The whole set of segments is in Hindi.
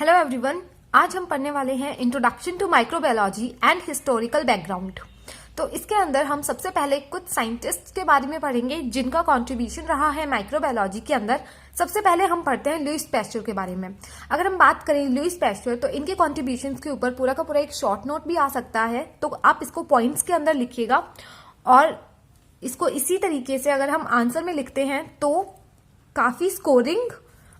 हेलो एवरीवन, आज हम पढ़ने वाले हैं introduction to microbiology and historical background. तो इसके अंदर हम सबसे पहले कुछ साइंटिस्ट के बारे में पढ़ेंगे जिनका कंट्रीब्यूशन रहा है माइक्रोबायोलॉजी के अंदर। सबसे पहले हम पढ़ते हैं लुईस पैस्चर के बारे में। अगर हम बात करें लुईस पैस्चर, तो इनके कंट्रीब्यूशन के ऊपर पूरा का पूरा एक शॉर्ट नोट भी आ सकता है, तो आप इसको पॉइंट्स के अंदर लिखिएगा और इसको इसी तरीके से अगर हम आंसर में लिखते हैं तो काफी स्कोरिंग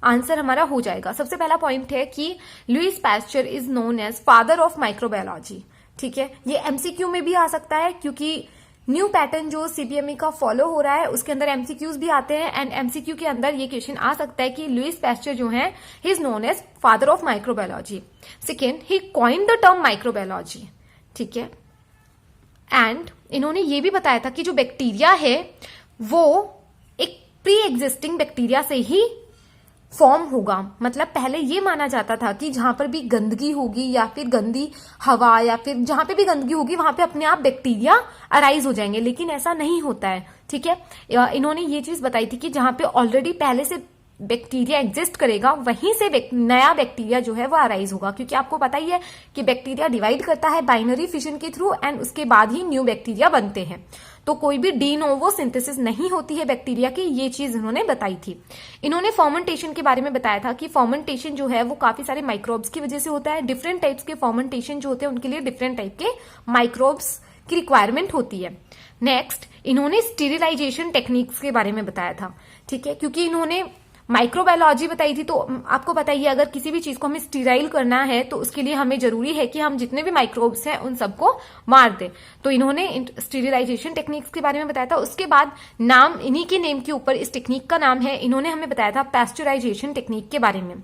आंसर हमारा हो जाएगा। सबसे पहला पॉइंट है कि Louis Pasteur is known as father of microbiology. ठीक है, ये एमसीक्यू में भी आ सकता है क्योंकि न्यू पैटर्न जो सीपीएमई का फॉलो हो रहा है उसके अंदर एमसीक्यूज भी आते हैं एंड एमसीक्यू के अंदर ये क्वेश्चन आ सकता है कि लुईस पैस्चर जो है he is known as father of microbiology. Second, he coined the term microbiology. ठीक है, एंड इन्होंने ये भी बताया था कि जो बैक्टीरिया है वो एक प्री एग्जिस्टिंग बैक्टीरिया से ही फॉर्म होगा। मतलब पहले ये माना जाता था कि जहां पर भी गंदगी होगी या फिर गंदी हवा या फिर जहां पे भी गंदगी होगी वहां पे अपने आप बैक्टीरिया अराइज हो जाएंगे, लेकिन ऐसा नहीं होता है। ठीक है, इन्होंने ये चीज बताई थी कि जहां पे ऑलरेडी पहले से बैक्टीरिया एग्जिस्ट करेगा वहीं से नया बैक्टीरिया जो है वो अराइज होगा, क्योंकि आपको पता ही है कि बैक्टीरिया डिवाइड करता है बाइनरी फिशन के थ्रू एंड उसके बाद ही न्यू बैक्टीरिया बनते हैं। तो कोई भी डी नोवो सिंथेसिस नहीं होती है बैक्टीरिया की, ये चीज इन्होंने बताई थी। इन्होंने फर्मेंटेशन के बारे में बताया था कि फर्मेंटेशन जो है वो काफी सारे माइक्रोब्स की वजह से होता है। डिफरेंट टाइप्स के फर्मेंटेशन जो होते हैं उनके लिए डिफरेंट टाइप के माइक्रोब्स की रिक्वायरमेंट होती है। नेक्स्ट, इन्होंने स्टीरिलाइजेशन टेक्निक्स के बारे में बताया था। ठीक है, क्योंकि इन्होंने माइक्रोबायोलॉजी बताई थी तो आपको पता ही है अगर किसी भी चीज को हमें स्टीराइल करना है तो उसके लिए हमें जरूरी है कि हम जितने भी माइक्रोब्स हैं उन सबको मार दें। तो इन्होंने स्टीरिलाइजेशन टेक्निक्स के बारे में बताया था। उसके बाद नाम, इन्हीं के नेम के ऊपर इस टेक्निक का नाम है, इन्होंने हमें बताया था पैस्चराइजेशन टेक्निक के बारे में।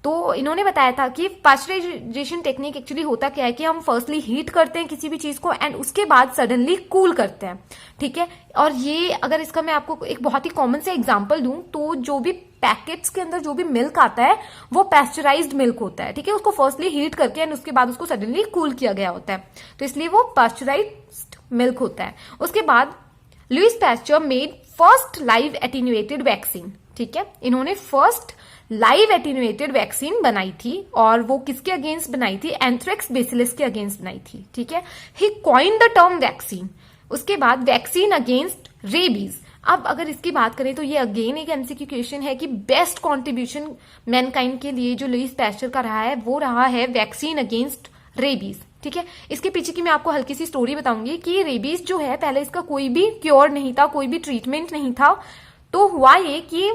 तो इन्होंने बताया था कि पास्चराइजेशन टेक्निक एक्चुअली होता क्या है कि हम फर्स्टली हीट करते हैं किसी भी चीज को एंड उसके बाद सडनली कूल करते हैं। ठीक है, और ये अगर इसका मैं आपको एक बहुत ही कॉमन से एग्जांपल दूं तो जो भी पैकेट्स के अंदर जो भी मिल्क आता है वो पैस्चराइज्ड मिल्क होता है। ठीक है, उसको फर्स्टली हीट करके एंड उसके बाद उसको सडनली कूल किया गया होता है, तो इसलिए वो पास्चराइज्ड मिल्क होता है। उसके बाद Louis Pasteur made first live attenuated vaccine. ठीक है, इन्होंने फर्स्ट लाइव एटीन्यूएटेड वैक्सीन बनाई थी और वो किसके अगेंस्ट बनाई थी? एंथ्रेक्स बेसिलस के अगेंस्ट बनाई थी। ठीक है, ही कॉइन्ड द टर्म वैक्सीन। उसके बाद वैक्सीन अगेंस्ट रेबीज। अब अगर इसकी बात करें तो ये अगेन एक एमसीक्यू क्वेश्चन है कि बेस्ट कॉन्ट्रीब्यूशन मैनकाइंड के लिए जो लुईस पैस्चर का रहा है वो रहा है वैक्सीन अगेंस्ट रेबीज। ठीक है, इसके पीछे की मैं आपको हल्की सी स्टोरी बताऊंगी कि रेबीज जो है पहले इसका कोई भी क्योर नहीं था, कोई भी ट्रीटमेंट नहीं था। तो हुआ ये कि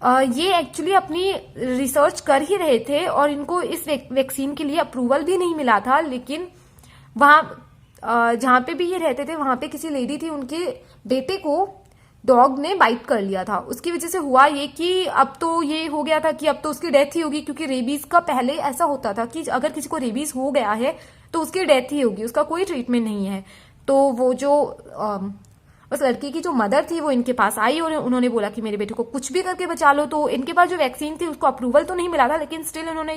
ये एक्चुअली अपनी रिसर्च कर ही रहे थे और इनको इस वैक्सीन के लिए अप्रूवल भी नहीं मिला था, लेकिन वहां जहां पे भी ये रहते थे वहां पे किसी लेडी थी, उनके बेटे को डॉग ने बाइट कर लिया था। उसकी वजह से हुआ ये कि अब तो ये हो गया था कि अब तो उसकी डेथ ही होगी, क्योंकि रेबीज का पहले ऐसा होता था कि अगर किसी को रेबीज हो गया है तो उसकी डेथ ही होगी, उसका कोई ट्रीटमेंट नहीं है। तो वो जो उस लड़की की जो मदर थी वो इनके पास आई और उन्होंने बोला कि मेरे बेटे को कुछ भी करके बचा लो। तो इनके पास जो वैक्सीन थी उसको अप्रूवल तो नहीं मिला था, लेकिन स्टिल उन्होंने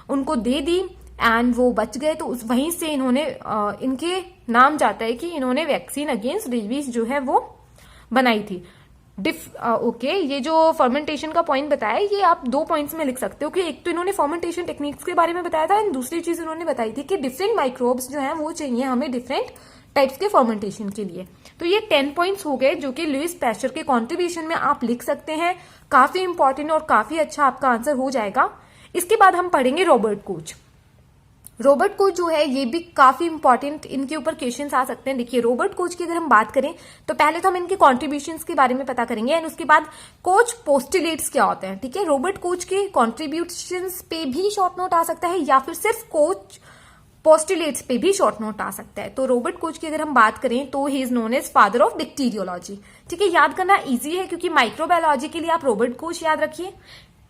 उनको दे दी एंड वो बच गए। तो उस वहीं से इन्होंने इनके नाम जाता है कि इन्होंने वैक्सीन अगेंस्ट रेबीज जो है वो बनाई थी। ओके, ये जो फर्मेंटेशन का पॉइंट बताया ये आप दो पॉइंट्स में लिख सकते हो कि एक तो इन्होंने फर्मेंटेशन टेक्निक्स के बारे में बताया था एंड दूसरी चीज इन्होंने बताई थी कि डिफरेंट माइक्रोब्स जो हैं वो चाहिए हमें डिफरेंट टाइप्स के फर्मेंटेशन के लिए। तो ये 10 पॉइंट्स हो गए जो कि लुईस पैस्चर के कंट्रीब्यूशन में आप लिख सकते हैं। काफी इंपॉर्टेंट और काफी अच्छा आपका आंसर हो जाएगा। इसके बाद हम पढ़ेंगे रॉबर्ट कोच। रॉबर्ट कोच जो है ये भी काफी इंपॉर्टेंट, इनके ऊपर क्वेश्चंस आ सकते हैं। देखिए, रॉबर्ट कोच की अगर हम बात करें तो पहले तो हम इनके कॉन्ट्रीब्यूशंस के बारे में पता करेंगे एंड उसके बाद कोच पोस्टुलेट्स क्या होते हैं। ठीक है, रॉबर्ट कोच के कॉन्ट्रीब्यूशंस पे भी शॉर्ट नोट आ सकता है या फिर सिर्फ कोच पोस्टुलेट्स पे भी शॉर्ट नोट आ सकता है। तो रॉबर्ट कोच की अगर हम बात करें तो he is known as father of bacteriology. ठीक है, याद करना इजी है क्योंकि माइक्रोबायोलॉजी के लिए आप रॉबर्ट कोच याद रखिए।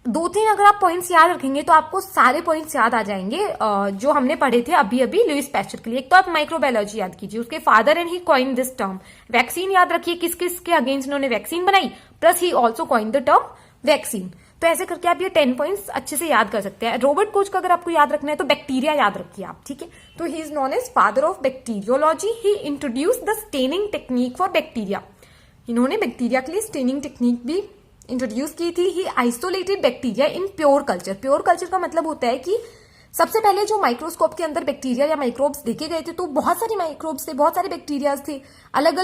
2-3 अगर आप पॉइंट्स याद रखेंगे तो आपको सारे पॉइंट्स याद आ जाएंगे जो हमने पढ़े थे अभी अभी लुईस पैस्चर के लिए। एक तो आप माइक्रोबायोलॉजी याद कीजिए, उसके father and he coin this term. Vaccine याद रखिए, किस किस के अगेंस्ट इन्होंने वैक्सीन बनाई, plus he also coin the term vaccine. तो ऐसे करके आप ये 10 पॉइंट्स अच्छे से याद कर सकते हैं। रॉबर्ट कोच का अगर आपको याद रखना है तो बैक्टीरिया याद रखिए आप। ठीक है, तो he is known as father of bacteriology. He introduce the staining technique for bacteria. इन्होंने बैक्टीरिया के लिए स्टेनिंग टेक्निक भी इंट्रोड्यूस की थी। He isolated bacteria in pure culture. Pure culture का मतलब होता है कि सबसे पहले जो माइक्रोस्कोप के अंदर बैक्टीरिया या माइक्रोब्स देखे गए थे तो बहुत सारे माइक्रोब्स थे, बहुत सारे बैक्टीरियाज थे, अलग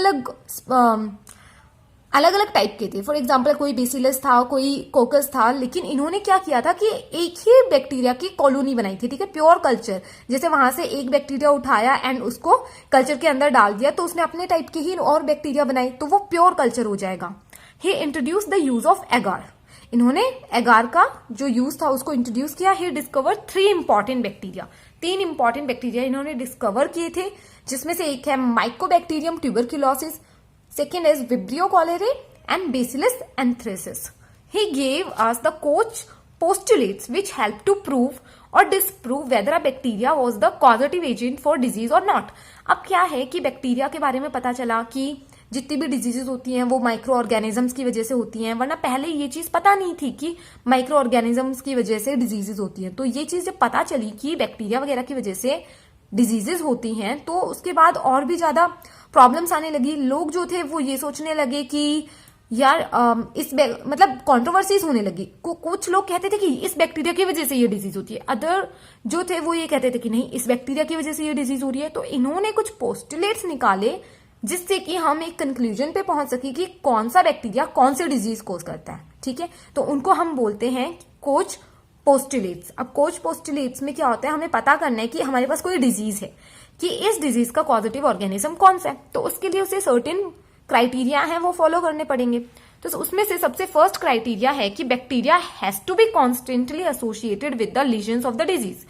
अलग टाइप के थे। फॉर एग्जाम्पल कोई बेसिलस था, कोई कोकस था, लेकिन इन्होंने क्या किया था कि एक ही बैक्टीरिया की कॉलोनी बनाई थी, ठीक है, प्योर कल्चर। जैसे वहां से एक बैक्टीरिया उठाया एंड उसको कल्चर के अंदर डाल दिया तो उसने अपने टाइप के ही और बैक्टीरिया बनाई, तो वो प्योर कल्चर हो जाएगा। ही इंट्रोड्यूस द यूज ऑफ एगार। इन्होंने एगार का जो यूज था उसको इंट्रोड्यूस किया। He discover 3 important bacteria. 3 important bacteria इन्होंने डिस्कवर किए थे, जिसमें से एक है mycobacterium tuberculosis, second is Vibrio cholerae and Bacillus anthracis. He gave us the Koch postulates which help to prove or disprove whether a bacteria was the causative agent for disease or not. अब क्या है कि बैक्टीरिया के बारे में पता चला कि जितनी भी डिजीजेस होती हैं वो माइक्रो ऑर्गेनिजम्स की वजह से होती हैं, वरना पहले ये चीज पता नहीं थी कि माइक्रो ऑर्गेनिजम्स की वजह से डिजीजेस होती हैं। तो ये चीज जब पता चली कि बैक्टीरिया वगैरह की वजह से डिजीजेस होती हैं तो उसके बाद और भी ज्यादा प्रॉब्लम्स आने लगी। लोग जो थे वो ये सोचने लगे कि यार मतलब कंट्रोवर्सीज होने लगी। कुछ लोग कहते थे कि इस बैक्टीरिया की वजह से ये डिजीज होती है, अदर जो थे वो ये कहते थे कि नहीं, इस बैक्टीरिया की वजह से ये डिजीज हो रही है। तो इन्होंने कुछ पोस्टुलेट्स निकाले जिससे कि हम एक कंक्लूजन पे पहुंच सके कि कौन सा बैक्टीरिया कौन सी डिजीज कोज करता है, ठीक है। तो उनको हम बोलते हैं कोच पोस्टुलेट्स। अब कोच पोस्टुलेट्स में क्या होता है, हमें पता करना है कि हमारे पास कोई डिजीज है, कि इस डिजीज का पॉजिटिव ऑर्गेनिज्म कौन सा है। तो उसके लिए उसे सर्टेन क्राइटेरिया है वो फॉलो करने पड़ेंगे। तो उसमें से सबसे फर्स्ट क्राइटेरिया है कि bacteria has to be constantly associated with the lesions of the disease.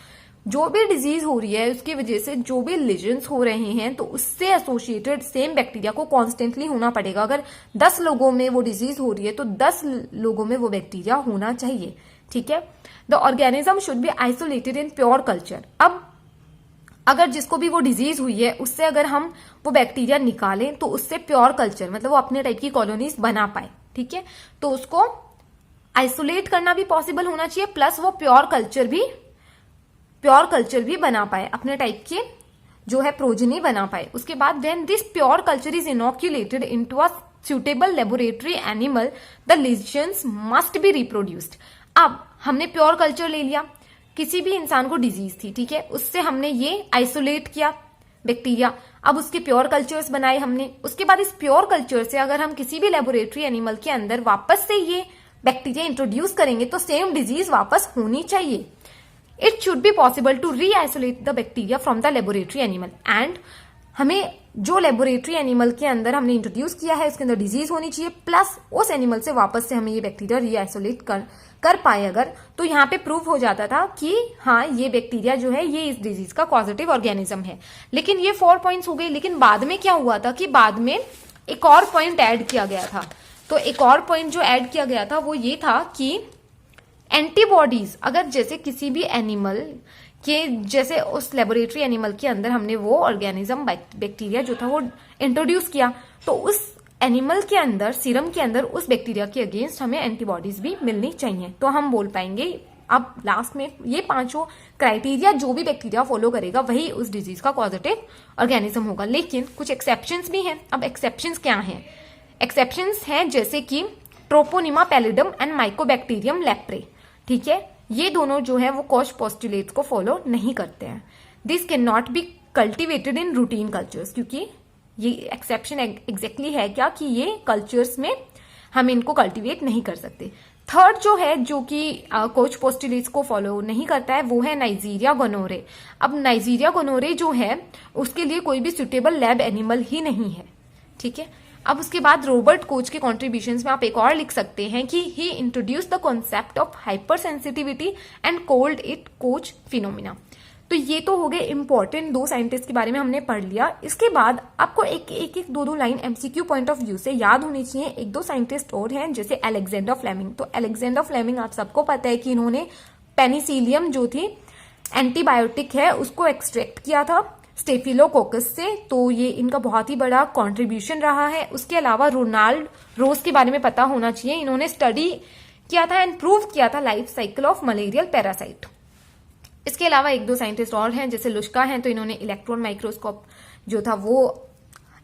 जो भी डिजीज हो रही है उसकी वजह से जो भी लीजन्स हो रहे हैं तो उससे एसोसिएटेड सेम बैक्टीरिया को कॉन्स्टेंटली होना पड़ेगा। अगर 10 लोगों में वो डिजीज हो रही है तो 10 लोगों में वो बैक्टीरिया होना चाहिए, ठीक है। The organism should be isolated in pure culture. अब अगर जिसको भी वो डिजीज हुई है उससे अगर हम वो बैक्टीरिया निकालें तो उससे प्योर कल्चर मतलब वो अपने टाइप की कॉलोनीज बना पाए, ठीक है। तो उसको आइसोलेट करना भी पॉसिबल होना चाहिए, प्लस वो प्योर कल्चर भी बना पाए, अपने टाइप के जो है प्रोजेनी बना पाए। उसके बाद when this pure culture is inoculated into a suitable laboratory animal, the lesions must be reproduced. अब हमने प्योर कल्चर ले लिया, किसी भी इंसान को डिजीज थी, ठीक है, उससे हमने ये आइसोलेट किया बैक्टीरिया, अब उसके प्योर कल्चर्स बनाए हमने। उसके बाद इस प्योर कल्चर से अगर हम किसी भी लेबोरेटरी एनिमल के अंदर वापस से ये बैक्टीरिया इंट्रोड्यूस करेंगे तो सेम डिजीज वापस होनी चाहिए। It should be possible to re isolate the bacteria from the laboratory animal and हमें जो लेबोरेटरी एनिमल के अंदर हमने इंट्रोड्यूस किया है उसके अंदर डिजीज होनी चाहिए, प्लस उस एनिमल से वापस से हमें ये बैक्टीरिया रीआइसोलेट कर पाए अगर, तो यहाँ पे प्रूव हो जाता था कि हाँ ये बैक्टीरिया जो है ये इस डिजीज का पॉजिटिव ऑर्गेनिज्म है। लेकिन ये 4 पॉइंट्स हो गए, लेकिन बाद में क्या हुआ था कि बाद में एक और पॉइंट ऐड किया गया था। तो एक और पॉइंट जो ऐड किया गया था वो ये था कि एंटीबॉडीज, अगर जैसे किसी भी एनिमल कि जैसे उस लेबोरेटरी एनिमल के अंदर हमने वो ऑर्गेनिज्म बैक्टीरिया जो था वो इंट्रोड्यूस किया, तो उस एनिमल के अंदर सीरम के अंदर उस बैक्टीरिया के अगेंस्ट हमें एंटीबॉडीज भी मिलनी चाहिए, तो हम बोल पाएंगे। अब लास्ट में ये 5 क्राइटेरिया जो भी बैक्टीरिया फॉलो करेगा वही उस डिजीज का पॉजिटिव ऑर्गेनिज्म होगा। लेकिन कुछ एक्सेप्शंस भी हैं। अब एक्सेप्शंस क्या हैं? एक्सेप्शंस हैं जैसे कि ट्रोपोनिमा पैलिडम एंड माइकोबैक्टीरियम लेप्रे, ठीक है, ये दोनों जो है वो कोच पोस्टुलेट्स को फॉलो नहीं करते हैं। This can not be cultivated in routine cultures, क्योंकि ये एक्सेप्शन एग्जैक्टली है क्या कि ये कल्चर्स में हम इनको कल्टिवेट नहीं कर सकते। थर्ड जो है जो कि कोच पोस्टुलेट्स को फॉलो नहीं करता है वो है नाइजीरिया गोनोरे। अब नाइजीरिया गोनोरे जो है उसके लिए कोई भी सुटेबल लैब एनिमल ही नहीं है, ठीक है। अब उसके बाद रॉबर्ट कोच के कॉन्ट्रीब्यूशंस में आप एक और लिख सकते हैं कि he introduce the concept of hyper sensitivity and called it Koch phenomena. तो ये तो हो गए इंपॉर्टेंट 2 साइंटिस्ट के बारे में हमने पढ़ लिया। इसके बाद आपको एक 2 line MCQ point of view से याद होनी चाहिए। 1-2 साइंटिस्ट और हैं जैसे अलेक्जेंडर फ्लेमिंग। तो अलेक्जेंडर फ्लेमिंग आप सबको पता है कि इन्होंने पेनिसिलियम जो थी एंटीबायोटिक है उसको एक्सट्रैक्ट किया था स्टेफिलोकोकस से, तो ये इनका बहुत ही बड़ा कंट्रीब्यूशन रहा है। उसके अलावा रोनाल्ड रोज के बारे में पता होना चाहिए। इन्होंने स्टडी किया था एंड प्रूव किया था life cycle of malarial parasite. इसके अलावा 1-2 साइंटिस्ट और हैं जैसे लुश्का हैं, तो इन्होंने इलेक्ट्रॉन माइक्रोस्कोप जो था वो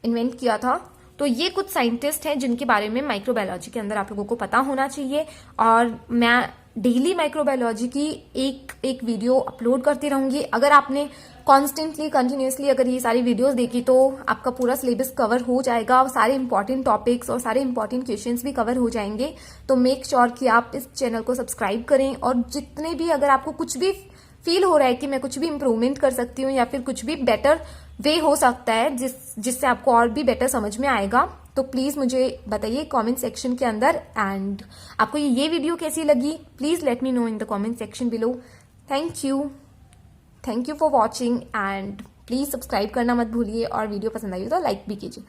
इन्वेंट किया था। तो ये कुछ साइंटिस्ट हैं जिनके बारे में माइक्रोबायोलॉजी के अंदर आप लोगों को पता होना चाहिए, और मैं डेली माइक्रोबायोलॉजी की एक वीडियो अपलोड करती रहूंगी। अगर आपने कॉन्स्टेंटली कंटिन्यूसली अगर ये सारी वीडियोस देखी तो आपका पूरा सिलेबस कवर हो जाएगा, और सारे इंपॉर्टेंट टॉपिक्स और सारे इंपॉर्टेंट क्वेश्चंस भी कवर हो जाएंगे। तो मेक श्योर कि आप इस चैनल को सब्सक्राइब करें, और जितने भी अगर आपको कुछ भी फील हो रहा है कि मैं कुछ भी इंप्रूवमेंट कर सकती हूँ या फिर कुछ भी बेटर वे हो सकता है जिससे आपको और भी बेटर समझ में आएगा, तो प्लीज मुझे बताइए कमेंट सेक्शन के अंदर। एंड आपको ये वीडियो कैसी लगी please let me know in the comment section below. Thank you for watching, and please subscribe करना मत भूलिए, और वीडियो पसंद आई हो तो लाइक भी कीजिए।